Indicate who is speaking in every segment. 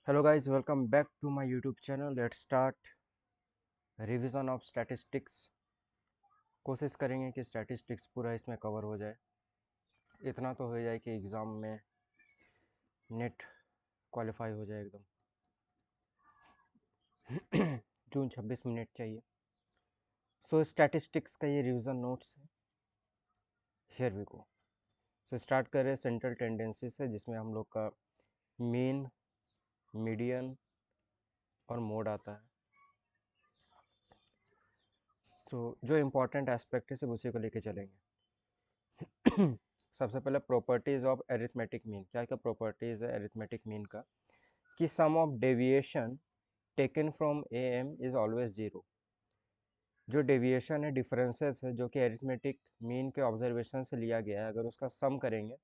Speaker 1: Hello guys, welcome back to my YouTube channel. Let's start revision of statistics. कोशिश करेंगे कि statistics पूरा इसमें कवर हो जाए। इतना तो हो जाए कि एग्ज़ाम में नेट क्वालिफाई हो जाए एकदम। जून 26 मिनट चाहिए। सो स्टैटिस्टिक्स का ये रिवीजन नोट्स है। Here we go. So start कर रहे हैं सेंट्रल टेंडेंसी से, जिसमें हम लोग का मीन, मीडियन और मोड आता है। सो जो इम्पोर्टेंट एस्पेक्ट है सिर्फ उसी को लेके चलेंगे। सबसे पहले प्रॉपर्टीज ऑफ एरिथमेटिक मीन। क्या क्या प्रॉपर्टीज है एरिथमेटिक मीन का? कि sum of deviation taken from A M is always zero. जो डेविएशन है, डिफरेंसेस है, जो कि एरिथमेटिक मीन के ऑब्जर्वेशन से लिया गया है, अगर उसका सम करेंगे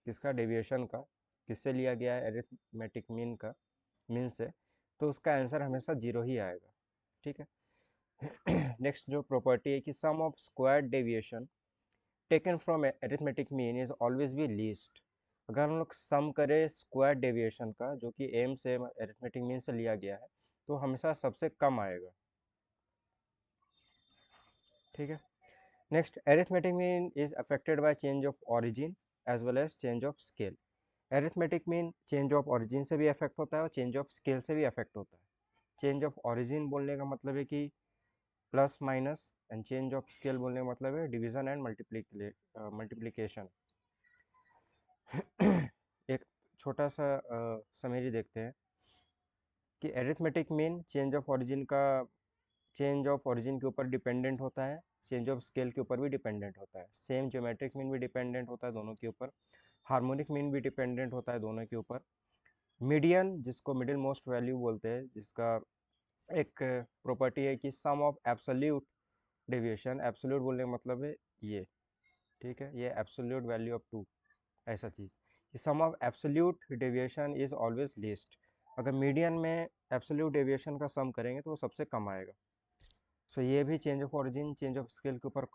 Speaker 1: किसका, डेविएशन का, किससे लिया गया है, एरिथमेटिक मीन का, मीन से, तो उसका आंसर हमेशा जीरो ही आएगा। ठीक है। नेक्स्ट जो प्रॉपर्टी है कि sum of squared deviation taken from arithmetic mean is always be least. अगर हम लोग सम करें स्क्वायर डेविएशन का, जो कि एम से एरिथमेटिक मीन से लिया गया है, तो हमेशा सबसे कम आएगा। ठीक है। Next, arithmetic mean is affected by change of origin as well as change of scale. Arithmetic mean change of origin से भी अफेक्ट होता है और चेंज ऑफ स्केल से भी अफेक्ट होता है। चेंज ऑफ ऑरिजिन बोलने का मतलब है कि plus minus, and change of scale बोलने का मतलब है डिवीजन एंड मल्टीप्लिकेशन। एक छोटा सा समरी देखते हैं कि arithmetic mean change of origin के ऊपर डिपेंडेंट होता है, चेंज ऑफ स्केल के ऊपर भी डिपेंडेंट होता है। सेम ज्योमेट्रिक मीन भी डिपेंडेंट होता है दोनों के ऊपर। हार्मोनिक मीन भी डिपेंडेंट होता है दोनों के ऊपर। मीडियन, जिसको मिडिल मोस्ट वैल्यू बोलते हैं, जिसका एक प्रॉपर्टी है कि sum of absolute deviation, absolute बोलने का मतलब है ये, ठीक है, ये एब्सोल्यूट वैल्यू ऑफ टू, ऐसा चीज़ कि sum of absolute deviation is always least. अगर मीडियन में एब्सोल्यूट डेविएशन का सम करेंगे तो वो सबसे कम आएगा। सो ये भी change of origin, change of scale के ऊपर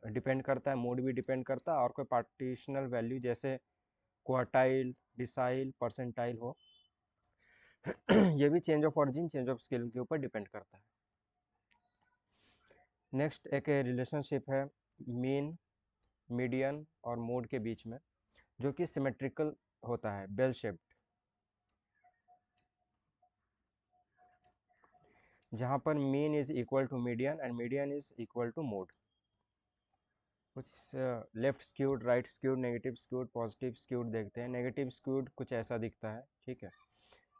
Speaker 1: डिपेंड करता है, मोड भी डिपेंड करता है, और कोई पार्टिशनल वैल्यू जैसे क्वार्टाइल, डिसाइल, परसेंटाइल हो, ये भी change of origin, change of scale के ऊपर डिपेंड करता है। नेक्स्ट एक रिलेशनशिप है मीन, मीडियन और मोड के बीच में, जो कि सिमेट्रिकल होता है, बेल शेप्ड, जहाँ पर mean is equal to median and median is equal to mode. कुछ left skewed, right skewed, negative skewed, positive skewed देखते हैं। नेगेटिव स्क्यूड कुछ ऐसा दिखता है। ठीक है।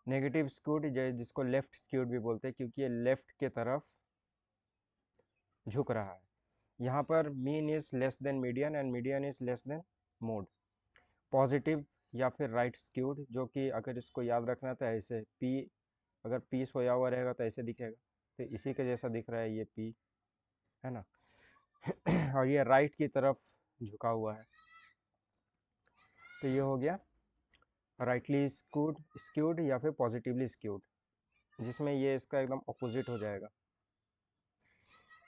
Speaker 1: नेगेटिव स्क्यूड जिसको लेफ्ट स्क्यूड भी बोलते हैं, क्योंकि ये लेफ्ट के तरफ झुक रहा है। यहाँ पर mean is less then median and median is less then mode. Positive या फिर राइट स्क्यूड, जो कि अगर इसको याद रखना था ऐसे पी, अगर पी सोया हुआ रहेगा तो ऐसे दिखेगा, तो इसी के जैसा दिख रहा है ये पी, है ना। और ये राइट की तरफ झुका हुआ है, तो ये हो गया राइटली स्क्यूड, स्क्यूड या फिर पॉजिटिवली स्क्यूड, जिसमें ये इसका एकदम अपोजिट हो जाएगा।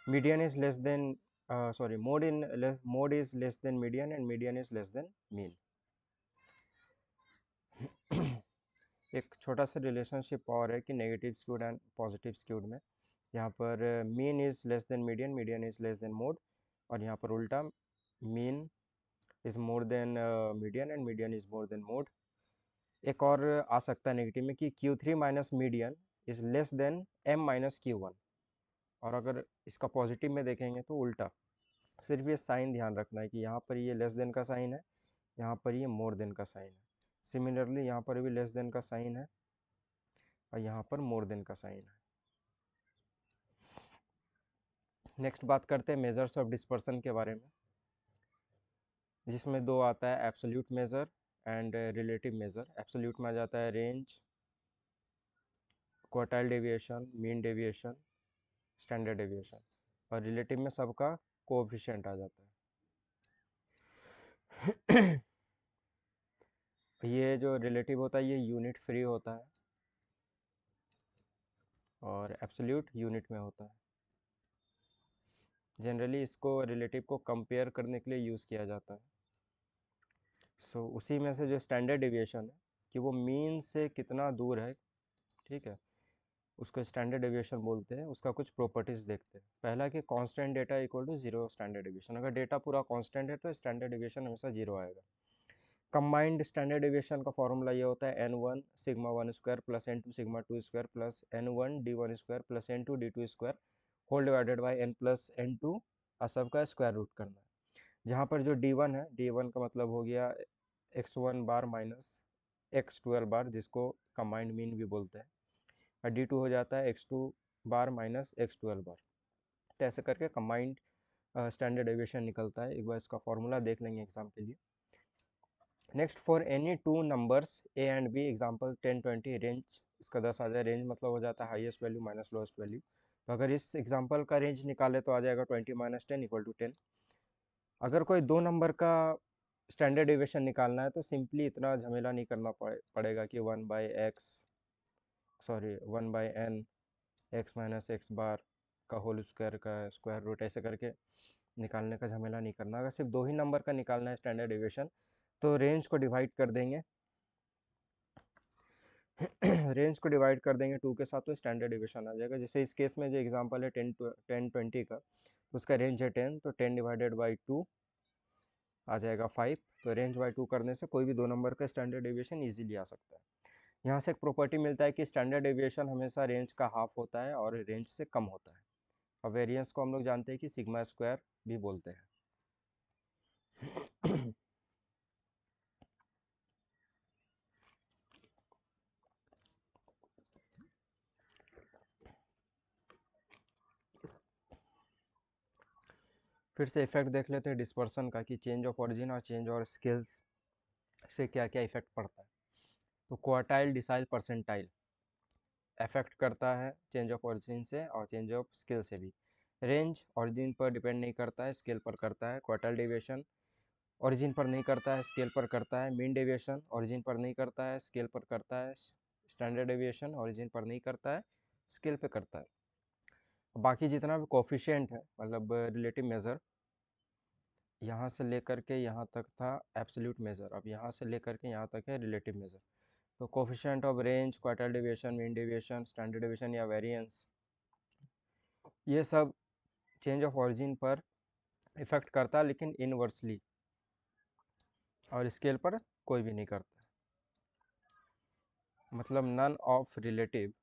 Speaker 1: Median is less then, sorry, mode is less then median and median is less than mean. एक छोटा सा रिलेशनशिप और है कि negative skewed and positive skewed में, यहाँ पर mean is less then median, median is less then mode, और यहाँ पर उल्टा, mean is more than median and median is more than mode. एक और आ सकता है नेगेटिव में कि Q3 minus median is less then M minus Q1, और अगर इसका पॉजिटिव में देखेंगे तो उल्टा। सिर्फ ये साइन ध्यान रखना है कि यहाँ पर ये लेस देन का साइन है, यहाँ पर ये मोर देन का साइन है। सिमिलरली यहाँ पर भी लेस देन का साइन है और यहाँ पर मोर देन का साइन है। नेक्स्ट बात करते हैं मेजर्स ऑफ डिस्पर्सन के बारे में, जिसमें दो आता है, absolute major and relative major. Absolute में आ जाता है range, quartile deviation, mean deviation, standard deviation, और रिलेटिव में सबका कोएफिशिएंट आ जाता है। ये जो रिलेटिव होता है ये यूनिट फ्री होता है और एब्सोल्यूट यूनिट में होता है। जनरली इसको रिलेटिव को कंपेयर करने के लिए यूज़ किया जाता है। उसी में से जो स्टैंडर्ड डेविएशन है कि वो मीन से कितना दूर है, ठीक है, उसको स्टैंडर्ड डेविएशन बोलते हैं। उसका कुछ प्रॉपर्टीज देखते हैं। पहला कि constant data equal to zero standard deviation. अगर डेटा पूरा कांस्टेंट है तो स्टैंडर्ड डेविएशन हमेशा जीरो आएगा। कंबाइंड स्टैंडर्ड डेविएशन का फॉर्मूला ये होता है n1 sigma one square plus n2 sigma two square plus n1 d1 square plus n2 d2 square whole divided by n plus n2 सबका square root करना है। जहाँ पर जो d1 है, d1 का मतलब हो गया x1 बार माइनस x12 बार, जिसको कंबाइंड मीन भी बोलते हैं, और d2 हो जाता है x2 बार माइनस x12 बार। तो ऐसे करके कंबाइंड स्टैंडर्ड डेविएशन निकलता है। एक बार इसका फॉर्मूला देख लेंगे एग्जाम के लिए। Next, for any two numbers A and B, example 10 20, range इसका 10 आ जाए। रेंज मतलब हो जाता है highest value minus lowest value. तो अगर इस एग्जाम्पल का रेंज निकाले तो आ जाएगा 20 माइनस 10 इक्वल टू 10। अगर कोई दो नंबर का स्टैंडर्ड डेविएशन निकालना है तो सिंपली इतना झमेला नहीं करना पड़ेगा कि 1/n x माइनस एक्स बार का होल स्क्वायर का स्क्वायर रूट, ऐसे करके निकालने का झमेला नहीं करना। अगर सिर्फ दो ही नंबर का निकालना है स्टैंडर्ड डेविएशन तो रेंज को डिवाइड कर देंगे रेंज को डिवाइड कर देंगे 2 के साथ, तो स्टैंडर्ड डेविएशन आ जाएगा। जैसे इस केस में जो एग्जांपल है 10 20 का, तो उसका रेंज है 10, तो 10 डिवाइडेड बाई 2 आ जाएगा 5। तो रेंज बाई 2 करने से कोई भी दो नंबर का स्टैंडर्ड डेविएशन इजीली आ सकता है। यहाँ से एक प्रॉपर्टी मिलता है कि स्टैंडर्ड डेविएशन हमेशा रेंज का हाफ होता है और रेंज से कम होता है। और वेरिएंस को हम लोग जानते हैं कि सिग्मा स्क्वायर भी बोलते हैं। फिर से इफेक्ट देख लेते हैं डिस्पर्सन का, कि चेंज ऑफ ओरिजिन और चेंज और स्केल्स से क्या क्या इफेक्ट पड़ता है। तो क्वार्टाइल, डिसाइल, परसेंटाइल अफेक्ट करता है चेंज ऑफ ओरिजिन से और चेंज ऑफ स्केल से भी। रेंज ओरिजिन पर डिपेंड नहीं करता है, स्केल पर करता है। क्वार्टाइल डेविएशन ओरिजिन पर नहीं करता है, स्केल पर करता है। मीन डेविएशन ओरिजिन पर नहीं करता है, स्केल पर करता है। स्टैंडर्ड डेविएशन ओरिजिन पर नहीं करता है, स्केल पे करता है। बाकी जितना भी कोफिशिएंट है, मतलब रिलेटिव मेजर, यहाँ से लेकर के यहाँ तक था एब्सोल्यूट मेजर, अब यहाँ से लेकर के यहाँ तक है रिलेटिव मेजर। तो coefficient of range, quartile deviation, mean deviation, standard deviation या वेरिएंस, ये सब चेंज ऑफ ओरिजिन पर इफेक्ट करता है, लेकिन इनवर्सली, और स्केल पर कोई भी नहीं करता। मतलब none of relative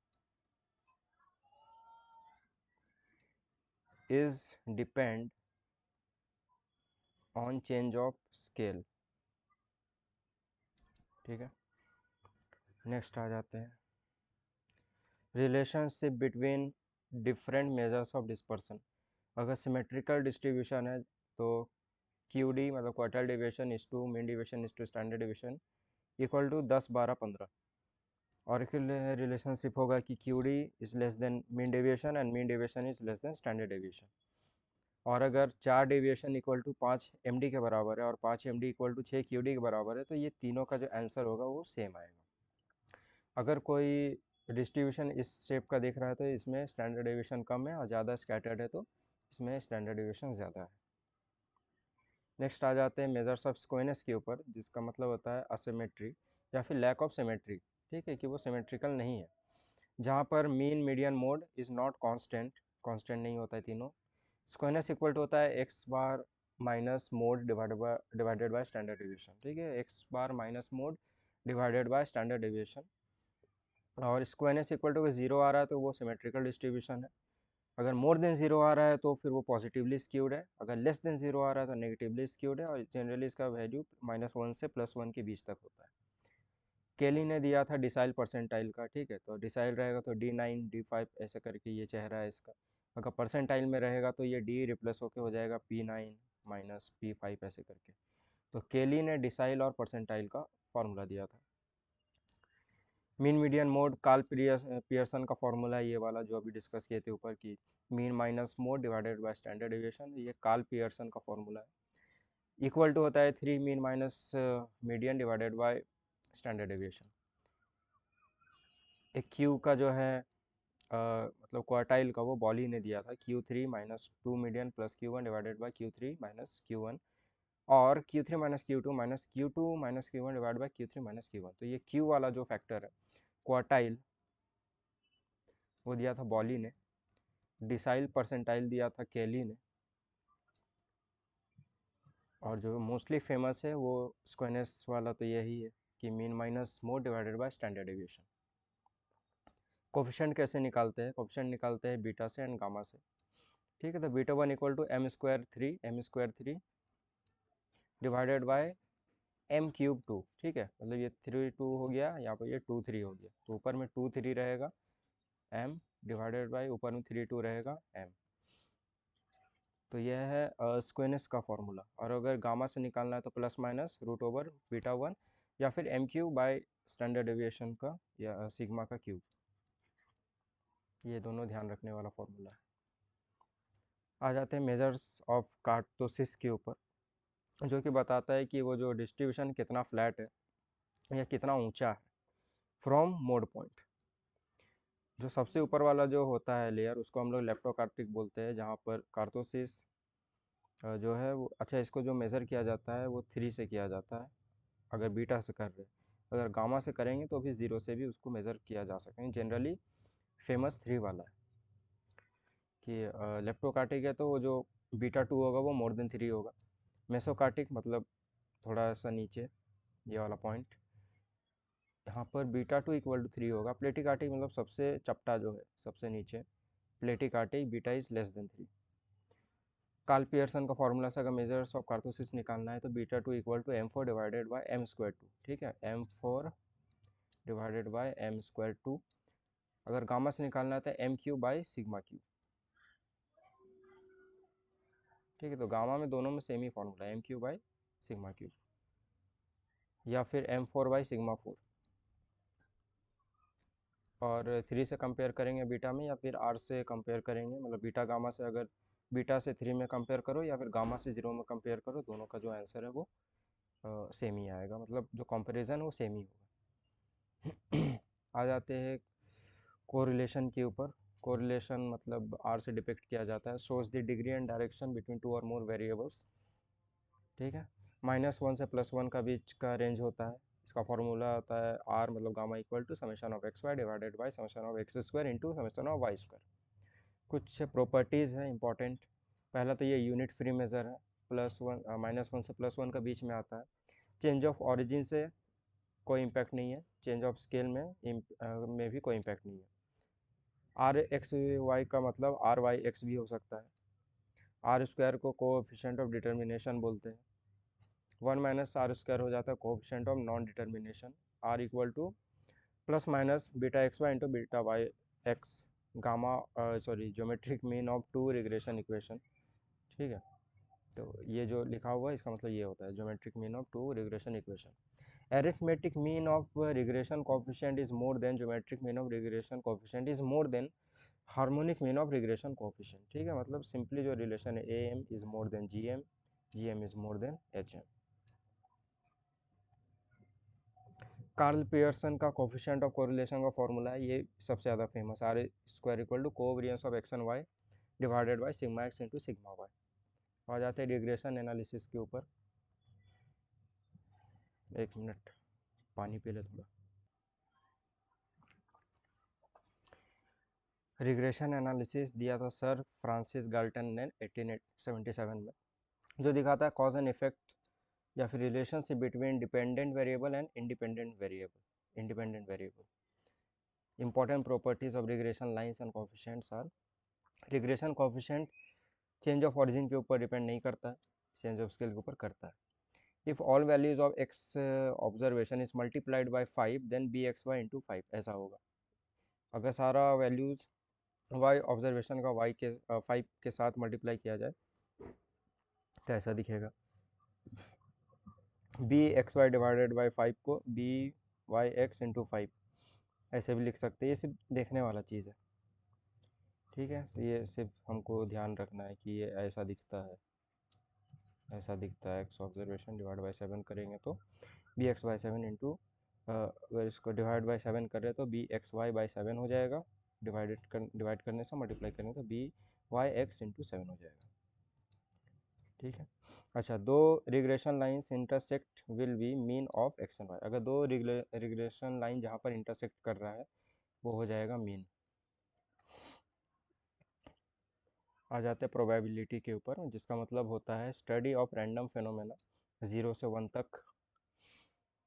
Speaker 1: is depend on change of scale. ठीक है, नेक्स्ट आ जाते हैं relationship between different measures of dispersion. अगर सिमेट्रिकल डिस्ट्रीब्यूशन है तो QD मतलब quartile deviation is to mean deviation is to standard deviation equal to 10 12 15। और एक रिलेशनशिप होगा कि QD is less than mean deviation and mean deviation is less than standard deviation. और अगर 4 डेविएशन इक्वल टू 5 MD के बराबर है और 5 MD इक्वल टू 6 QD के बराबर है, तो ये तीनों का जो आंसर होगा वो सेम आएगा। अगर कोई डिस्ट्रीब्यूशन इस शेप का दिख रहा है तो इसमें स्टैंडर्ड डेविएशन कम है, और ज़्यादा स्कैटर्ड है तो इसमें स्टैंडर्ड डेविएशन ज़्यादा है। नेक्स्ट आ जाते हैं मेजर्स ऑफ स्क्वेनेस के ऊपर, जिसका मतलब होता है असिमेट्री या फिर लैक ऑफ सिमेट्री। ठीक है, कि वो सिमेट्रिकल नहीं है। जहाँ पर mean, median, mode is not constant, constant नहीं होता है तीनों। स्क्वेनेस इक्वल टू होता है x bar minus mode divided by standard deviation. ठीक है, x bar minus mode divided by standard deviation. और स्क्वेनेस इक्वल टू जीरो आ रहा है तो वो सिमेट्रिकल डिस्ट्रीब्यूशन है। अगर मोर देन जीरो आ रहा है तो फिर वो पॉजिटिवली स्क्यूड है। अगर लेस देन जीरो आ रहा है तो नेगेटिवली स्क्यूड है। और जनरली इसका वैल्यू -1 से +1 के बीच तक होता है। केली ने दिया था डिसाइल परसेंटाइल का। ठीक है, तो डिसाइल रहेगा तो D9 D5 ऐसे करके ये चेहरा है इसका। अगर परसेंटाइल में रहेगा तो ये D रिप्लेस होके हो जाएगा P9 माइनस P5 ऐसे करके। तो केली ने डिसाइल और परसेंटाइल का फॉर्मूला दिया था। Mean, median, mode Karl Pearson का फॉर्मूला है ये वाला जो अभी डिस्कस किए थे ऊपर की, mean minus mode divided by standard deviation, ये कार्ल पियर्सन का फॉर्मूला है। इक्वल टू होता है 3 mean minus median divided by standard deviation. एक क्यू का जो है मतलब क्वार्टाइल का, वो बॉली ने दिया था Q3 minus 2 median plus Q1 divided by Q3 minus Q1, और Q3 minus Q2 minus Q2 minus Q1 divide by Q3 minus Q1। तो ये Q वाला जो फैक्टर है क्वार्टाइल, वो दिया था बॉली ने। डिसाइल परसेंटाइल दिया था केली ने। और जो मोस्टली फेमस है वो स्क्वेनेस वाला तो यही है कि mean minus mode divided by standard deviation. Coefficient कैसे निकालते हैं? कोफिशिएंट निकालते हैं बीटा से एंड गामा से। ठीक है, तो beta 1 equal to m² 3 divided by m³ 2। ठीक है, मतलब ये 3 2 हो गया, यहाँ पर ये 2 3 हो गया, तो ऊपर में 2 3 रहेगा m डिवाइडेड बाय ऊपर में 3 2 रहेगा m। तो यह है स्क्वेनेस का फॉर्मूला। और अगर गामा से निकालना है तो प्लस माइनस √β1 या फिर m³ बाय स्टैंडर्ड डेविएशन का या सिग्मा का क्यूब। ये दोनों ध्यान रखने वाला फॉर्मूला है। आ जाते हैं मेजर्स ऑफ कार्टोसिस के ऊपर, जो कि बताता है कि वो जो डिस्ट्रीब्यूशन कितना फ्लैट है या कितना ऊंचा है फ्रॉम मोड पॉइंट। जो सबसे ऊपर वाला जो होता है लेयर उसको हम लोग लेप्टोकार्टिक बोलते हैं, जहाँ पर कार्टोसिस जो है वो, अच्छा, इसको जो मेज़र किया जाता है वो 3 से किया जाता है अगर बीटा से कर रहे हैं। अगर गामा से करेंगे तो भी 0 से भी उसको मेज़र किया जा सकता है। जनरली फेमस 3 वाला है कि लेप्टोकार्टिक है तो वो जो β2 होगा वो मोर देन 3 होगा। मेसोकार्टिक मतलब थोड़ा सा नीचे, ये वाला पॉइंट, यहाँ पर β2 इक्वल टू 3 होगा। प्लेटिकार्टिक मतलब सबसे चपटा जो है, सबसे नीचे, platykurtic beta is less than 3। Karl Pearson का फॉर्मूला से अगर मेजर्स ऑफ कार्टोसिस निकालना है तो β2 equal to m4 divided by m² 2। ठीक है, m4 डिवाइडेड बाय m² 2। अगर गामा से निकालना है तो m³ बाय सिग्मा क्यूब। ठीक है, तो गामा में दोनों में सेम ही फॉर्मूला है, m³ बाय सिग्मा क्यूब या फिर m4 बाय सिग्मा 4। और 3 से कंपेयर करेंगे बीटा में या फिर r से कंपेयर करेंगे, मतलब बीटा गामा से, अगर बीटा से 3 में कंपेयर करो या फिर गामा से 0 में कंपेयर करो, दोनों का जो आंसर है वो सेम ही आएगा, मतलब जो कंपैरिजन है वो सेम ही होगा। आ जाते हैं कोरिलेशन के ऊपर। कोरिलेशन मतलब r से डिपिक्ट किया जाता है, shows the degree and direction between 2 और मोर वेरिएबल्स। ठीक है, -1 से +1 का बीच का रेंज होता है। इसका फॉर्मूला होता है r मतलब gamma equal to summation of x y divided by summation of x² into summation of y²। कुछ प्रॉपर्टीज़ हैं इंपॉर्टेंट। पहला तो ये यूनिट फ्री मेज़र है, -1 से +1 का बीच में आता है। चेंज ऑफ ऑरिजिन से कोई इम्पैक्ट नहीं है, चेंज ऑफ स्केल में भी कोई इम्पैक्ट नहीं है। आर एक्स वाई का मतलब आर वाई एक्स भी हो सकता है। r² को कोएफिशिएंट ऑफ डिटर्मिनेशन बोलते हैं। 1 - r² हो जाता है coefficient of non determination. r equal two plus minus βxy into βyx gamma, sorry, geometric mean of 2 regression equation. ठीक है, तो ये जो लिखा हुआ है इसका मतलब ये होता है geometric mean of 2 regression equation. arithmetic mean of regression coefficient is more than geometric mean of regression coefficient is more than harmonic mean of regression coefficient। ठीक है, मतलब सिंपली जो रिलेशन है am is more than gm is more than hm। Karl Pearson का coefficient of correlation का formula है, ये सबसे ज़्यादा famous, r² equal to covariance of x and y divided by sigma x into sigma y। आ जाते हैं regression analysis के ऊपर। एक मिनट, पानी पी ले थोड़ा। रिग्रेशन एनालिसिस दिया था सर फ्रांसिस गाल्टन ने 1877 में, जो दिखाता है कॉज एंड इफेक्ट या फिर relationship between dependent variable and independent variable. Important properties of regression lines and coefficients are, regression coefficient change of origin के ऊपर डिपेंड नहीं करता है, चेंज ऑफ स्केल के ऊपर करता है। If all values of x observation is multiplied by 5 then bxy into 5 ऐसा होगा। अगर सारा वैल्यूज y ऑब्जर्वेशन का y के 5 के साथ मल्टीप्लाई किया जाए तो ऐसा दिखेगा। bxy डिवाइडेड बाय 5 को byx इंटू 5 ऐसे भी लिख सकते हैं, ये सिर्फ देखने वाला चीज़ है। ठीक है, तो ये सिर्फ हमको ध्यान रखना है कि ये ऐसा दिखता है, ऐसा दिखता है। x ऑब्जर्वेशन डिवाइड बाय 7 करेंगे तो bxy 7 इंटू, अगर इसको डिवाइड बाय 7 कर रहे तो bxy/7 हो जाएगा, डिवाइड करने से मल्टीप्लाई करेंगे तो byx इंटू 7 हो जाएगा। ठीक है, अच्छा, दो regression lines intersect will be mean of X and Y. अगर दो रिग्रेशन लाइन जहाँ पर इंटरसेक्ट कर रहा है वो हो जाएगा मीन। आ जाते हैं प्रोबेबिलिटी के ऊपर, जिसका मतलब होता है स्टडी ऑफ रैंडम फिनोमेना 0 से 1 तक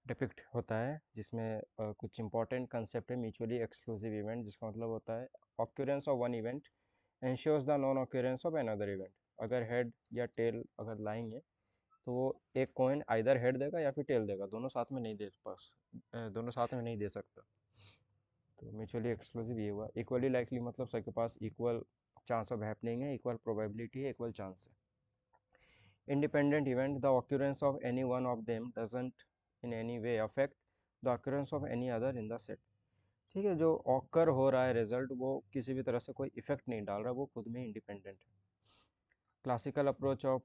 Speaker 1: डिपिक्ट होता है, जिसमें कुछ इंपॉर्टेंट कंसेप्ट है म्यूचुअली एक्सक्लूसिव इवेंट, जिसका मतलब होता है occurrence of one event ensures the non occurrence of another event. अगर हेड या टेल अगर लाएंगे तो वो एक कॉइन आइदर हेड देगा या फिर टेल देगा, दोनों साथ में नहीं दे पास दोनों साथ में नहीं दे सकता। तो म्यूचुअली एक्सक्लूसिव ये हुआ। इक्वली लाइकली मतलब सबके पास इक्वल चांस ऑफ हैपनिंग है, इक्वल प्रोबेबिलिटी है, इक्वल चांस है। Independent event, the occurrence of any one of them doesn't in any way affect the occurrence of any other in the set। ठीक है, जो occur हो रहा है result वो किसी भी तरह से कोई इफेक्ट नहीं डाल रहा, वो खुद में इंडिपेंडेंट है। क्लासिकल अप्रोच ऑफ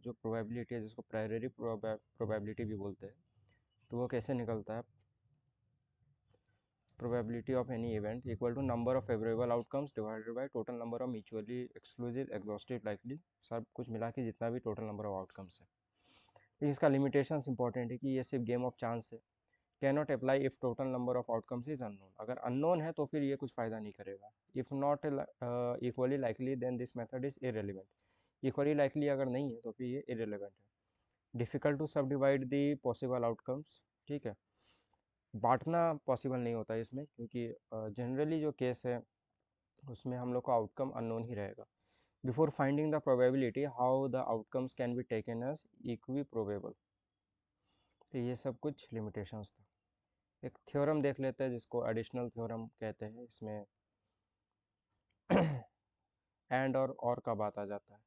Speaker 1: जो प्रोबेबिलिटी है, जिसको प्रायरी प्रोबेबिलिटी भी बोलते हैं, तो वो कैसे निकलता है? Probability of any event equal to number of favourable outcomes divided by total number of mutually exclusive exhaustive likely, सब कुछ मिला के जितना भी टोटल नंबर ऑफ आउटकम्स है। लेकिन इसका लिमिटेशंस इंपॉर्टेंट है कि ये सिर्फ गेम ऑफ चांस है, can not apply if total number of outcomes is unknown. अगर अननोन है तो फिर ये कुछ फ़ायदा नहीं करेगा। If not equally likely then this method is irrelevant. Equally likely अगर नहीं है तो फिर ये इरेलीवेंट है। Difficult to subdivide the possible outcomes. ठीक है, बांटना पॉसिबल नहीं होता है इसमें, क्योंकि जनरली जो केस है उसमें हम लोग का आउटकम अननोन ही रहेगा। Before finding the probability how the outcomes can be taken as equiprobable. तो ये सब कुछ लिमिटेशंस था। एक थ्योरम देख लेते हैं जिसको एडिशनल थ्योरम कहते हैं। इसमें एंड और का बात आ जाता है।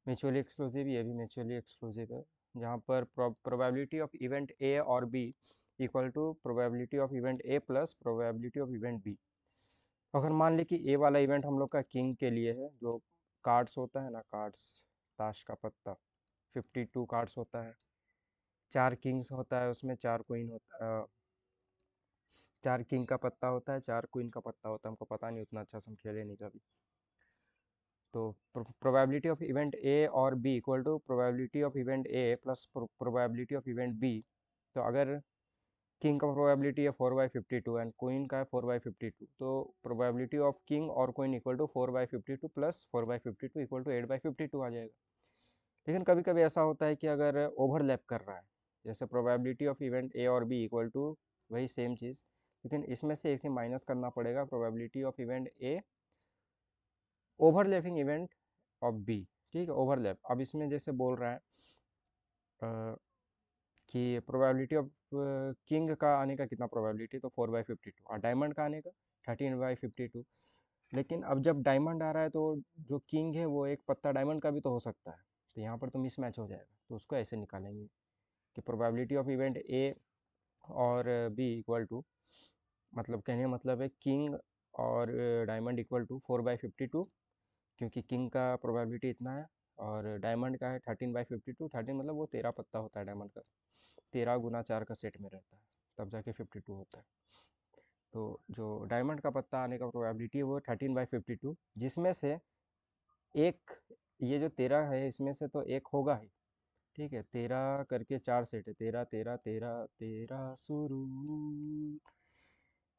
Speaker 1: म्यूचुअली एक्सक्लूसिव, ये भी म्यूचुअली एक्सक्लूसिव है, जहाँ पर प्रोबेबिलिटी ऑफ इवेंट ए और B equal to probability of event A plus probability of event B. अगर मान ली कि ए वाला इवेंट हम लोग का किंग के लिए है, जो कार्ड्स होता है ना, कार्ड्स, ताश का पत्ता, 52 कार्ड्स होता है, 4 किंग्स होता है उसमें, 4 क्वीन होता है, 4 किंग का पत्ता होता है, 4 क्वीन का पत्ता होता है। हमको पता नहीं उतना अच्छा से, हम खेले नहीं कभी। तो प्रोबेबिलिटी ऑफ इवेंट ए और B equal to probability of event A plus probability of event B. तो अगर किंग का प्रोबेबिलिटी है 4/52 एंड क्वीन का है 4/52, तो प्रोबेबिलिटी ऑफ किंग और queen equal to 4/52 plus 4/52 equal to 8/52 आ जाएगा। लेकिन कभी कभी ऐसा होता है कि अगर ओवरलैप कर रहा है, जैसे प्रोबेबिलिटी ऑफ इवेंट ए और बी इक्वल टू वही सेम चीज़, लेकिन इसमें से एक से माइनस करना पड़ेगा, probability of event A overlapping event of B. ठीक है, ओवरलैप। अब इसमें जैसे बोल रहा है कि प्रोबेबिलिटी ऑफ किंग का आने का कितना प्रोबेबिलिटी, तो 4/52, और डायमंड का आने का 13/52। लेकिन अब जब डायमंड आ रहा है तो जो किंग है वो एक पत्ता डायमंड का भी तो हो सकता है, तो यहाँ पर तो मिसमैच हो जाएगा। तो उसको ऐसे निकालेंगे कि प्रोबेबिलिटी ऑफ इवेंट ए और बी इक्वल टू, मतलब कहने का मतलब है किंग और डायमंड इक्वल टू 4/52, क्योंकि किंग का प्रोबेबिलिटी इतना है और डायमंड का है 13/52। 13 मतलब वो 13 पत्ता होता है डायमंड का, 13 गुना 4 का सेट में रहता है, तब जाके 52 होता है। तो जो डायमंड का पत्ता आने का प्रोबेबिलिटी है वो 13/52, जिसमें से एक, ये जो 13 है इसमें से तो एक होगा ही। ठीक है, 13 करके 4 सेट है, 13 13 13 13 शुरू,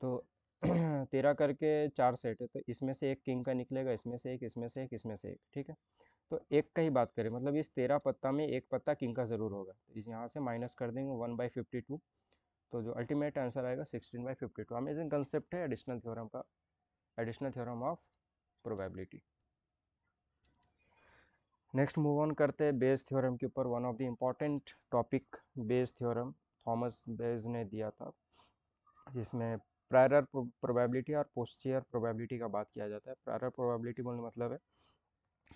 Speaker 1: तो 13 करके 4 सेट है, तो इसमें से एक किंग का निकलेगा, इसमें से एक, इसमें से एक, इसमें से एक। ठीक है, तो एक का ही बात करें, मतलब इस 13 पत्ता में एक पत्ता किंग का ज़रूर होगा, तो इस यहाँ से माइनस कर देंगे 1/52, तो जो अल्टीमेट आंसर आएगा 16/52। अमेजिंग कंसेप्ट है एडिशनल थ्योरम का, additional theorem of probability. Next move on करते हैं बेस थ्योरम के ऊपर। One of the important topic Bayes theorem Thomas Bayes ने दिया था, जिसमें प्रायरर प्रोबेबिलिटी और पोस्टीरियर प्रोबेबिलिटी का बात किया जाता है। प्रायरर प्रोबेबिलिटी बोलने मतलब है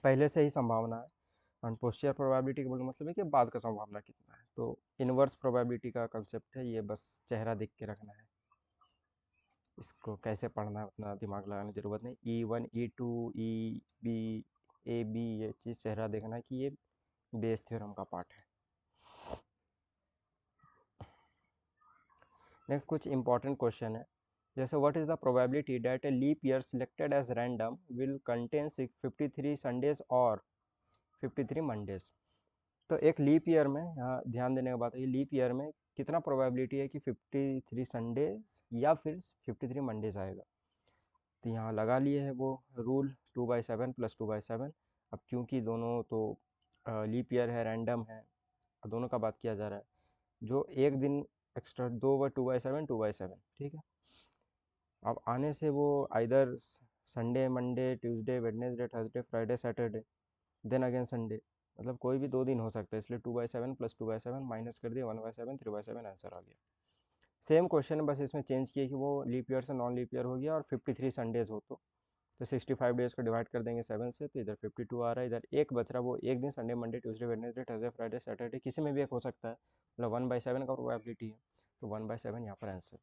Speaker 1: पहले से ही संभावना है, और पोस्टीरियर प्रोबेबिलिटी का बोलने मतलब है कि बाद का संभावना कितना है। तो इनवर्स प्रोबेबिलिटी का कंसेप्ट है ये, बस चेहरा देख के रखना है, इसको कैसे पढ़ना है उतना दिमाग लगाने की ज़रूरत नहीं। E1 E2 E B AB, ये चीज़ चेहरा देखना है कि ये बेस थ्योरम का पार्ट है। नेक्स्ट कुछ इंपॉर्टेंट क्वेश्चन है, जैसे what is the probability that a leap year selected as random will contain 53 Sundays और 53 मंडेज। तो एक लीप ईयर में, यहाँ ध्यान देने का बात है, ये लीप ईयर में कितना प्रोबेबिलिटी है कि 53 संडेज या फिर 53 मंडेज आएगा। तो यहाँ लगा लिए है वो रूल 2/7 + 2/7। अब क्योंकि दोनों तो लीप ईयर है, रैंडम है, दोनों का बात किया जा रहा है, जो एक दिन एक्स्ट्रा 2/7 2/7, ठीक है। अब आने से वो either Sunday, Monday, Tuesday, Wednesday, Thursday, Friday, Saturday, then again Sunday, मतलब कोई भी 2 दिन हो सकता है, इसलिए 2/7 + 2/7 माइनस कर दिया 1/7, 3/7 आंसर आ गया। सेम क्वेश्चन है, बस इसमें चेंज किया कि वो लीप ईयर से नॉन लीप ईयर हो गया और 53 संडेज हो तो 65 डेज को डिवाइड कर देंगे 7 से, तो इधर 52 आ रहा है, इधर एक बच रहा, वो एक दिन Sunday, Monday, Tuesday, Wednesday, Thursday, Friday, Saturday, किसी में भी एक हो सकता है, मतलब 1/7 का प्रोबेबिलिटी है, तो 1/7 यहाँ पर आंसर।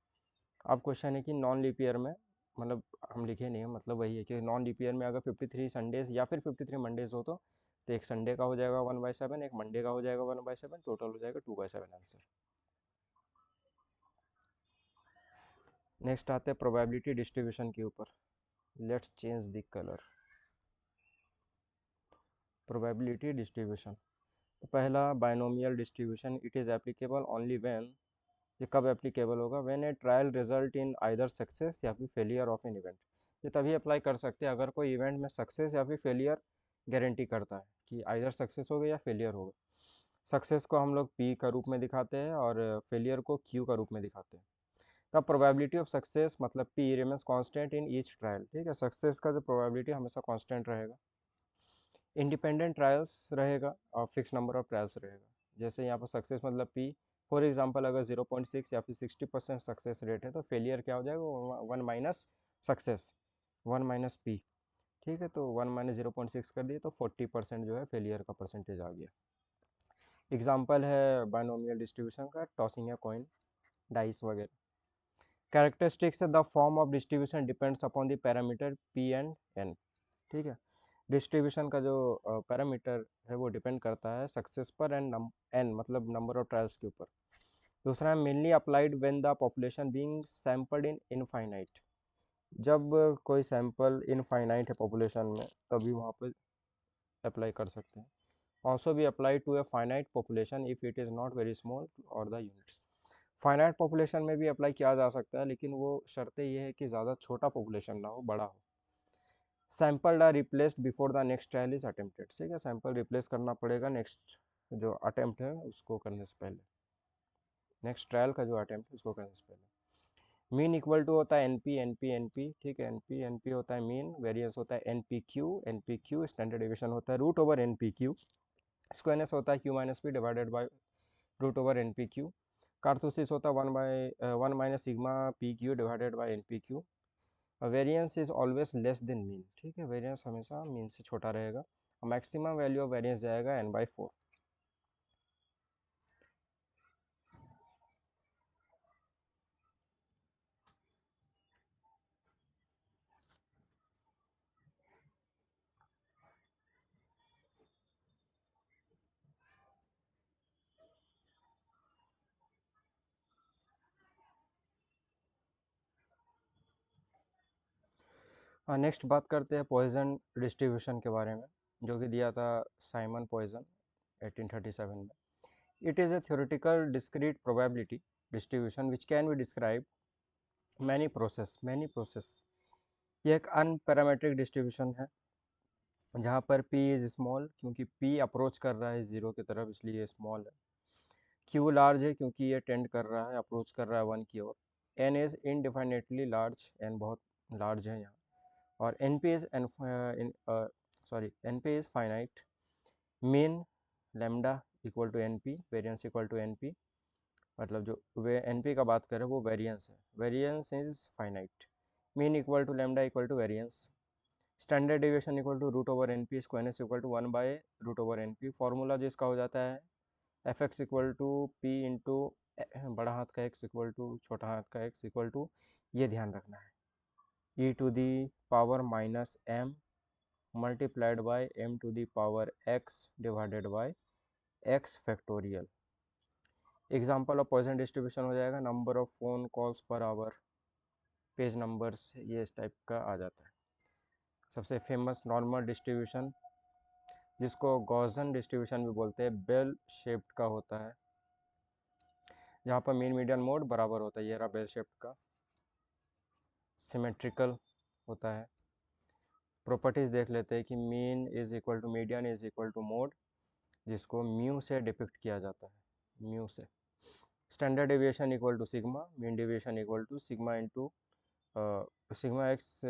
Speaker 1: अब क्वेश्चन है कि नॉन लीप ईयर में, मतलब हम लिखे नहीं है, मतलब वही है कि नॉन लीप ईयर में अगर 53 संडेज या फिर 53 मंडेज हो तो एक संडे का हो जाएगा 1/7, एक मंडे का हो जाएगा 1/7, टोटल हो जाएगा 2/7 आंसर। नेक्स्ट आते हैं प्रोबेबिलिटी डिस्ट्रीब्यूशन के ऊपर। Let's change the colour. Probability distribution, तो पहला binomial distribution, it is applicable only when, ये कब एप्लीकेबल होगा, when A trial result in either success या फिर फेलियर ऑफ एन इवेंट। ये तभी अप्लाई कर सकते हैं अगर कोई इवेंट में सक्सेस या फिर फेलियर गारंटी करता है कि आइदर सक्सेस होगा या फेलियर होगा। सक्सेस को हम लोग पी का रूप में दिखाते हैं और फेलियर को क्यू का रूप में दिखाते हैं। तब प्रोबेबिलिटी ऑफ सक्सेस मतलब P remains constant in each trial, ठीक है, सक्सेस का जो प्रोबेबिलिटी हमेशा कांस्टेंट रहेगा। इंडिपेंडेंट ट्रायल्स रहेगा और फिक्स नंबर ऑफ ट्रायल्स रहेगा। जैसे यहाँ पर सक्सेस मतलब पी, फॉर एग्जांपल अगर 0.6 या फिर 60% सक्सेस रेट है तो फेलियर क्या हो जाएगा, 1 माइनस सक्सेस, 1 माइनस पी, ठीक है, तो 1 माइनस 0.6 कर दिए तो 40% जो है फेलियर का परसेंटेज आ गया। एग्जाम्पल है बायनोमियल डिस्ट्रीब्यूशन का, टॉसिंग या कॉइन, डाइस वगैरह। Characteristics, the form of distribution depends upon the parameter P and N, ठीक है। डिस्ट्रीब्यूशन का जो पैरामीटर है वो डिपेंड करता है सक्सेस पर एंड एन मतलब नंबर ऑफ ट्रायल्स के ऊपर। दूसरा है mainly applied when the population being sampled in infinite, जब कोई सैंपल इनफाइनाइट है पॉपुलेशन में तभी वहाँ पे अप्लाई कर सकते हैं। ऑल्सो भी apply to a finite population if it is not very small और द यूनिट्स। फाइनाइट पॉपुलेशन में भी अप्लाई किया जा सकता है, लेकिन वो शर्तें ये है कि ज़्यादा छोटा पॉपुलेशन ना हो, बड़ा हो। Sample are replaced before the next trial is attempted, ठीक है, सैंपल रिप्लेस करना पड़ेगा नेक्स्ट जो अटेम्प्ट है उसको करने से पहले, नेक्स्ट ट्रायल का जो अटेम्प्ट है उसको करने से पहले। मीन इक्वल टू होता है एनपी एनपी एनपी, ठीक है, एनपी एनपी होता है मीन, वेरिएंस होता है एनपी क्यू, स्टैंडर्ड डेविएशन होता है root over n p q, skewness होता है q minus p divided by root over n p q, kurtosis होता है 1 minus sigma p q divided by n p q. Variance is always less than mean, ठीक है, variance हमेशा mean से छोटा रहेगा। मैक्सिमम वैल्यू ऑफ वेरिएंस जाएगा n/4। नेक्स्ट बात करते हैं पॉइजन डिस्ट्रीब्यूशन के बारे में, जो कि दिया था साइमन पॉइजन 1837 में। It is a theoretical discrete probability distribution which can be describe many process. ये एक अनपैरामेट्रिक डिस्ट्रीब्यूशन है जहाँ पर p इज़ स्मॉल क्योंकि p अप्रोच कर रहा है जीरो की तरफ, इसलिए ये स्मॉल है। q लार्ज है क्योंकि ये टेंड कर रहा है, अप्रोच कर रहा है 1 की ओर। n is indefinitely large, n बहुत लार्ज है यहाँ। और np is np is finite. Mean lambda equal to np, variance equal to np, मतलब जो वे np का बात करें वो वेरिएंस है, variance is finite. Mean equal to lambda equal to variance. Standard deviation equal to root over NP, skewness equal to 1/√/np। Formula जिसका हो जाता है F X equal to P into बड़ा हाथ का x इक्वल टू छोटा हाथ का x इक्वल टू, ये ध्यान रखना है, e to the power minus m multiplied by m to the power x divided by x factorial. Example of Poisson distribution हो जाएगा number of phone calls per hour, page numbers, ये इस type का आ जाता है। सबसे फेमस नॉर्मल डिस्ट्रीब्यूशन जिसको गॉसन डिस्ट्रीब्यूशन भी बोलते हैं, बेल शेप्ड का होता है, जहाँ पर मीन मीडियन मोड बराबर होता है, ये रहा बेल शेप्ड का, सिमेट्रिकल होता है। प्रॉपर्टीज़ देख लेते हैं कि mean is equal to median is equal to mode, जिसको म्यू से डिपिक्ट किया जाता है, म्यू से। Standard deviation equal to sigma, mean deviation equal to sigma into sigma x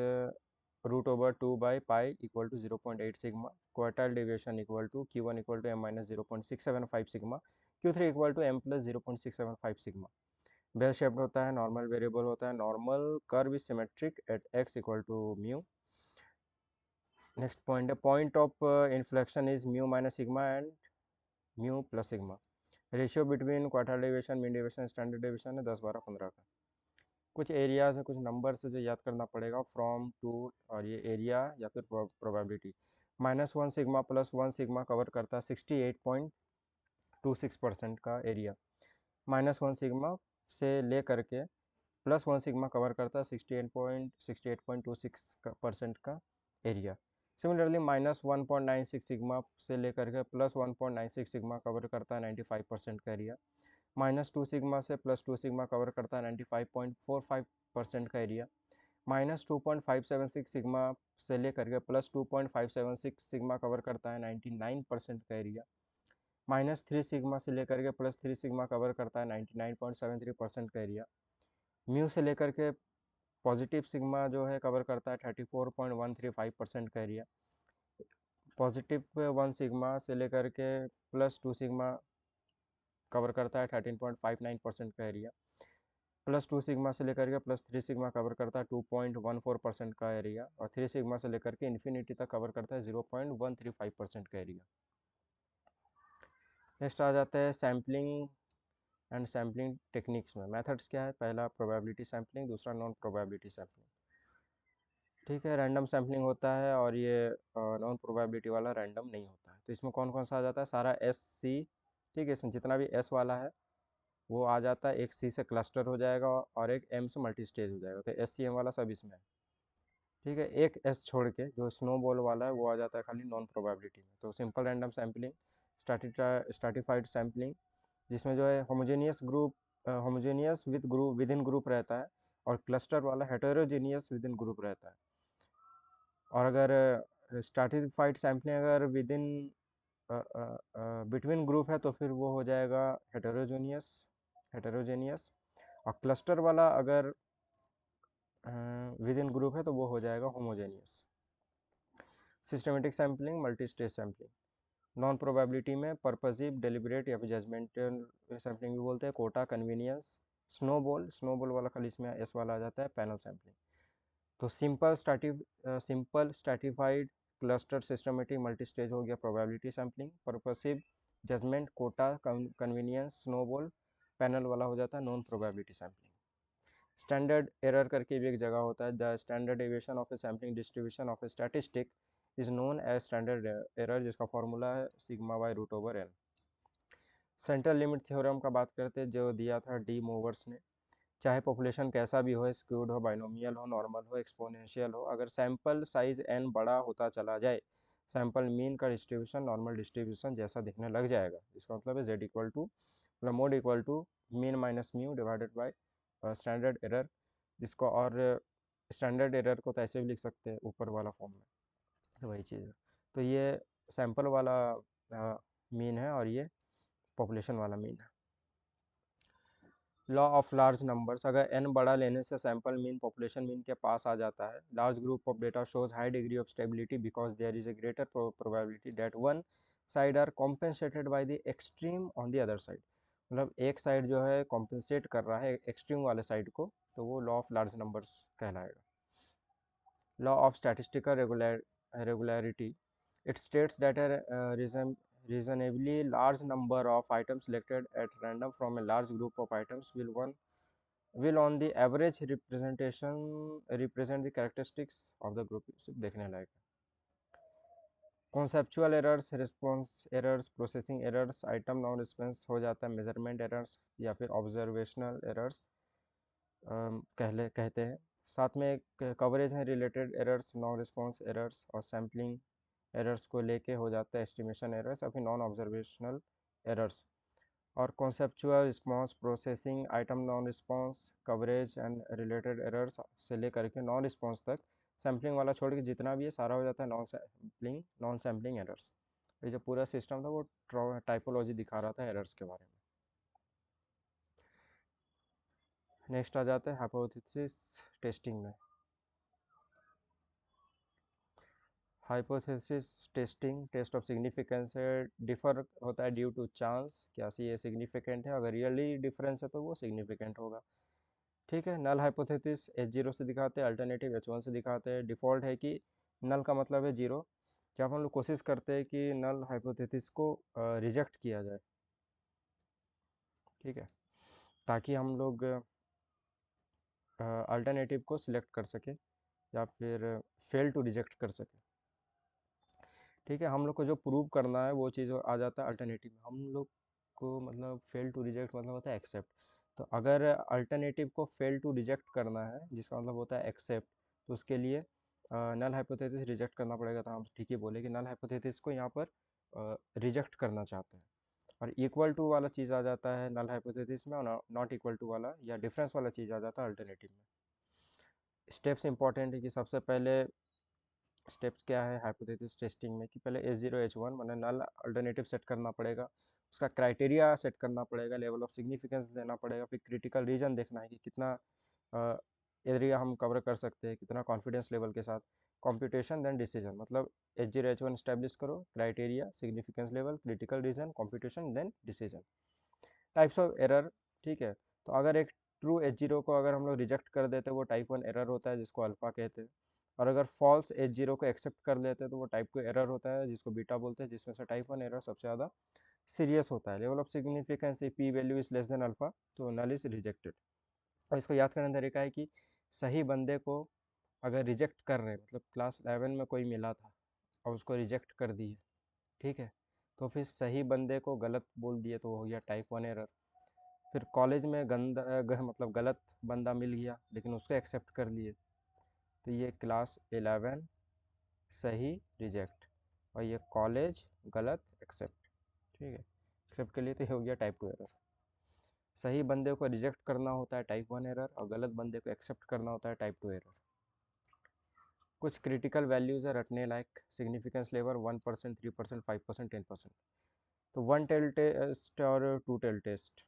Speaker 1: root over 2/पाई equal to 0.8 sigma. Quartile deviation equal to Q1 equal to m minus 0.675 sigma, Q3 equal to m plus 0.675 sigma. Bell shaped होता है, normal variable होता है, normal curve is symmetric at x equal to mu. Next point है point of inflection is mu minus sigma and mu plus sigma. Ratio between quartile deviation, mean deviation, standard deviation है 10, 12, 15 का। कुछ areas है, कुछ numbers है जो याद करना पड़ेगा, फ्रॉम टू, और ये एरिया या फिर probability. -1 sigma plus 1 sigma cover करता है 68.26% का एरिया। -1 सिग्मा से ले करके +1 सिग्मा कवर करता है 68.26% का एरिया। सिमिलरली -1.96 सिग्मा से लेकर के +1.96 सिग्मा कवर करता है 95% का एरिया। -2 सिग्मा से +2 सिग्मा कवर करता है 95.45% का एरिया। -2.576 सिग्मा से लेकर के +2.576 सिग्मा कवर करता है 99% का एरिया। -3 सिग्मा से लेकर के +3 सिग्मा कवर करता है 99.73% का एरिया। म्यू से लेकर के पॉजिटिव सिग्मा जो है कवर करता है 34.135% का एरिया। +1 सिग्मा से लेकर के +2 सिग्मा कवर करता है 13.59% का एरिया। +2 सिग्मा से लेकर के +3 सिग्मा कवर करता है 2.14% का एरिया, और 3 सिग्मा से लेकर के इन्फिनिटी तक कवर करता है 0.135% का एरिया। नेक्स्ट आ जाता है सैम्पलिंग एंड सैम्पलिंग टेक्निक्स में। मेथड्स क्या है? पहला प्रोबेबिलिटी सैम्पलिंग, दूसरा नॉन प्रोबेबिलिटी सैम्पलिंग। ठीक है, रैंडम सैम्पलिंग होता है और ये नॉन प्रोबेबिलिटी वाला रैंडम नहीं होता है। तो इसमें कौन कौन सा आ जाता है? सारा SC, ठीक है, इसमें जितना भी S वाला है वो आ जाता है, एक C से क्लस्टर हो जाएगा और एक M से मल्टी स्टेज हो जाएगा, तो SCM वाला सब इसमें है। ठीक है, एक S छोड़ के जो स्नोबॉल वाला है वो आ जाता है खाली नॉन प्रोबेबिलिटी में। तो simple random sampling, stratified sampling, जिसमें जो है homogeneous group, homogeneous with group with in group रहता है, और क्लस्टर वाला हेटेरोजेनियस विद इन ग्रुप रहता है। और अगर स्ट्रैटिफाइड सैम्पलिंग अगर विद इन बिटवीन ग्रुप है तो फिर वो हो जाएगा हेटेरोजेनियस, हेटेरोजेनियस। और क्लस्टर वाला अगर विद इन ग्रुप है तो वो हो जाएगा homogeneous. Systematic sampling, multi stage sampling. Non probability में पर्पसिव, डेलिबरेट या फिर जजमेंटल सैम्पलिंग भी बोलते हैं। कोटा, कन्वीनियंस, स्नोबॉल, स्नोबॉल वाला खाली इसमें S वाला आ जाता है, पैनल सैम्पलिंग। तो simple stratified, cluster, systematic, multi stage हो गया probability sampling. Purposive, judgement, quota, convenience, snowball, panel वाला हो जाता है non probability sampling. Standard error करके भी एक जगह होता है, the standard deviation of a sampling distribution of a statistic is known as standard error, जिसका फॉर्मूला है σy√n। सेंट्रल लिमिट थ्योरम का बात करते हैं, जो दिया था डी मूवर्स ने। चाहे पॉपुलेशन कैसा भी हो, स्क्यूड हो, बाइनोमियल हो, नॉर्मल हो, एक्सपोनेंशियल हो, अगर सैंपल साइज n बड़ा होता चला जाए, सैंपल मीन का डिस्ट्रीब्यूशन नॉर्मल डिस्ट्रीब्यूशन जैसा दिखने लग जाएगा। इसका मतलब है z इक्वल टू मतलब mode equal to mean minus mu divided by standard error, जिसको और स्टैंडर्ड एरर को तो ऐसे भी लिख सकते हैं ऊपर वाला फॉर्म में, तो वही चीज़ है। तो ये सैंपल वाला मीन है और ये पॉपुलेशन वाला मीन है। लॉ ऑफ लार्ज नंबर्स, अगर n बड़ा लेने से सैंपल मीन पॉपुलेशन मीन के पास आ जाता है। Large group of data shows high degree of stability because there is a greater probability that one side are compensated by the extreme on the other side. मतलब एक side जो है compensate कर रहा है एक्सट्रीम वाले साइड को, तो वो लॉ ऑफ लार्ज नंबर्स कहलाएगा। Law of statistical regularity, it states that a reasonably large number of items selected at random from a large group of items will on the average represent the characteristics of the group। सिर्फ देखने लायक है। Conceptual errors, response errors, processing errors, item non response हो जाता है measurement errors या फिर observational errors कहते हैं। साथ में एक कवरेज है related errors, non response errors और सैम्पलिंग एरर्स को लेके हो जाता है एस्टिमेशन एरर्स और फिर नॉन ऑब्जर्वेशनल एरर्स। और conceptual response processing item non response coverage and related errors से लेकर के नॉन रिस्पॉन्स तक, सैम्पलिंग वाला छोड़ के जितना भी है सारा हो जाता है नॉन सैम्पलिंग एरर्स। ये जो पूरा सिस्टम था वो टाइपोलॉजी दिखा रहा था एरर्स के बारे में। नेक्स्ट आ जाते हैं हाइपोथेसिस टेस्टिंग में। Hypothesis testing test of significance से डिफर होता है ड्यू टू चांस, क्या सी ये सिग्निफिकेंट है, अगर रियली डिफरेंस है तो वो सिग्निफिकेंट होगा। ठीक है, नल हाइपोथेसिस H0 से दिखाते हैं, अल्टरनेटिव H1 से दिखाते हैं। डिफ़ॉल्ट है कि नल का मतलब है जीरो। जब हम लोग कोशिश करते हैं कि नल हाइपोथेसिस को रिजेक्ट किया जाए, ठीक है, ताकि हम लोग अल्टरनेटिव को सिलेक्ट कर सके या फिर फेल टू रिजेक्ट कर सके। ठीक है, हम लोग को जो प्रूव करना है वो चीज़ आ जाता है अल्टरनेटिव में। हम लोग को मतलब फेल टू रिजेक्ट मतलब होता है एक्सेप्ट। तो अगर अल्टरनेटिव को फेल टू रिजेक्ट करना है जिसका मतलब होता है एक्सेप्ट, तो उसके लिए नल हाइपोथेसिस रिजेक्ट करना पड़ेगा। तो हम ठीक ही बोले कि नल हाइपोथेसिस को यहाँ पर रिजेक्ट करना चाहते हैं। और इक्वल टू वाला चीज़ आ जाता है नल हाइपोथेसिस में, और नॉट इक्वल टू वाला या डिफरेंस वाला चीज़ आ जाता है अल्टरनेटिव में। स्टेप्स इंपॉर्टेंट है कि सबसे पहले स्टेप्स क्या है हाइपोथेसिस टेस्टिंग में, कि पहले H0 H1 मैंने नल अल्टरनेटिव सेट करना पड़ेगा, उसका क्राइटेरिया सेट करना पड़ेगा, लेवल ऑफ सिग्निफिकेंस देना पड़ेगा, फिर क्रिटिकल रीजन देखना है कि कितना एरिया हम कवर कर सकते हैं, कितना कॉन्फिडेंस लेवल के साथ। कंप्यूटेशन देन डिसीजन, मतलब H0 H1 स्टैब्लिश करो, criteria, significance level, critical region, computation then decision. Types of error, ठीक है, तो अगर एक ट्रू H0 को अगर हम लोग रिजेक्ट कर देते हैं वो टाइप 1 एरर होता है जिसको अल्फा कहते हैं। और अगर फॉल्स H0 को एक्सेप्ट कर लेते हैं तो वो टाइप 2 एरर होता है जिसको बीटा बोलते हैं, जिसमें से टाइप 1 एरर सबसे ज़्यादा सीरियस होता है। Level of significance P value is less then alpha, तो नल इज रिजेक्टेड। और इसको याद करने का तरीका है कि सही बंदे को अगर रिजेक्ट कर रहे हैं, मतलब क्लास 11 में कोई मिला था और उसको रिजेक्ट कर दिए, ठीक है, तो फिर सही बंदे को गलत बोल दिए तो वो हो गया टाइप 1 एरर। फिर कॉलेज में मतलब गलत बंदा मिल गया लेकिन उसको एक्सेप्ट कर लिए, तो ये क्लास 11 सही रिजेक्ट, और ये कॉलेज गलत एक्सेप्ट। ठीक है, एक्सेप्ट के लिए तो ये हो गया टाइप 2 एरर। सही बंदे को रिजेक्ट करना होता है टाइप 1 एरर, और गलत बंदे को एक्सेप्ट करना होता है टाइप 2 एरर। कुछ क्रिटिकल वैल्यूज़ है रटने लायक, सिग्निफिकेंस लेवल 1%, 3%, 5%, 10%। तो वन टेल टेस्ट और टू टेल टेस्ट।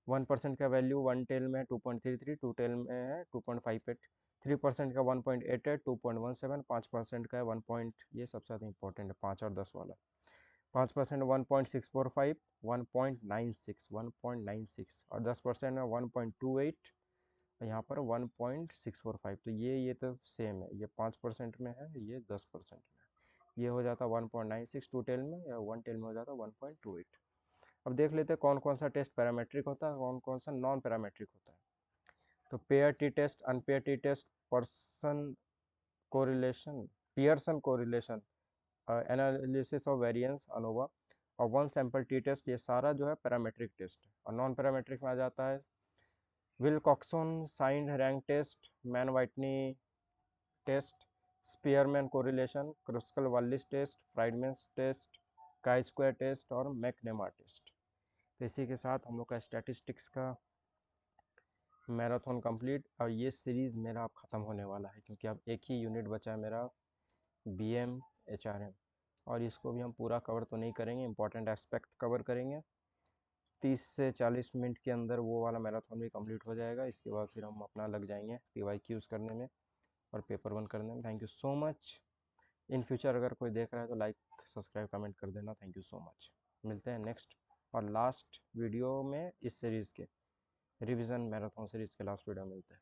Speaker 1: 1% का वैल्यू वन टेल में है 2.33, टू टेल में है 2.58, 3% का 1.88, 2.17, 5% का है 1 पॉइंट, ये सबसे ज़्यादा इंपॉर्टेंट है 5 और 10 वाला। 5% 1.645, 1.96, 1.96, और 10% में 1.28, और यहाँ पर 1.645। तो ये तो सेम है, ये 5% में है, ये 10% में है। ये हो जाता 1.96 टू टेल में, या वन टेल में हो जाता 1.28। अब देख लेते हैं कौन कौन सा टेस्ट पैरामेट्रिक होता है, कौन कौन सा नॉन पैरामेट्रिक होता है। तो pair T test, unpair T test, person correlation, Pearson correlation, analysis of variance, ANOVA, और वन सैंपल टी टेस्ट, ये सारा जो है पैरामेट्रिक टेस्ट है। और नॉन पैरामेट्रिक में आ जाता है Wilcoxon signed rank test, Mann Whitney test, Spearman correlation, Kruskal Wallis test, Friedman test, chi square test, और मैकनेमा टेस्ट। तो इसी के साथ हम लोग का स्टैटिस्टिक्स का मैराथन कंप्लीट, और ये सीरीज़ मेरा अब ख़त्म होने वाला है क्योंकि अब एक ही यूनिट बचा है मेरा, BM HRM, और इसको भी हम पूरा कवर तो नहीं करेंगे, इंपॉर्टेंट एस्पेक्ट कवर करेंगे। 30 से 40 मिनट के अंदर वो वाला मैराथन भी कंप्लीट हो जाएगा। इसके बाद फिर हम अपना लग जाएंगे PYQs करने में और पेपर 1 करने में। Thank you so much. In future अगर कोई देख रहा है तो लाइक सब्सक्राइब कमेंट कर देना। Thank you so much. मिलते हैं नेक्स्ट और लास्ट वीडियो में इस सीरीज़ के रिवीजन मैराथन सीरीज़ के लास्ट वीडियो मिलते हैं।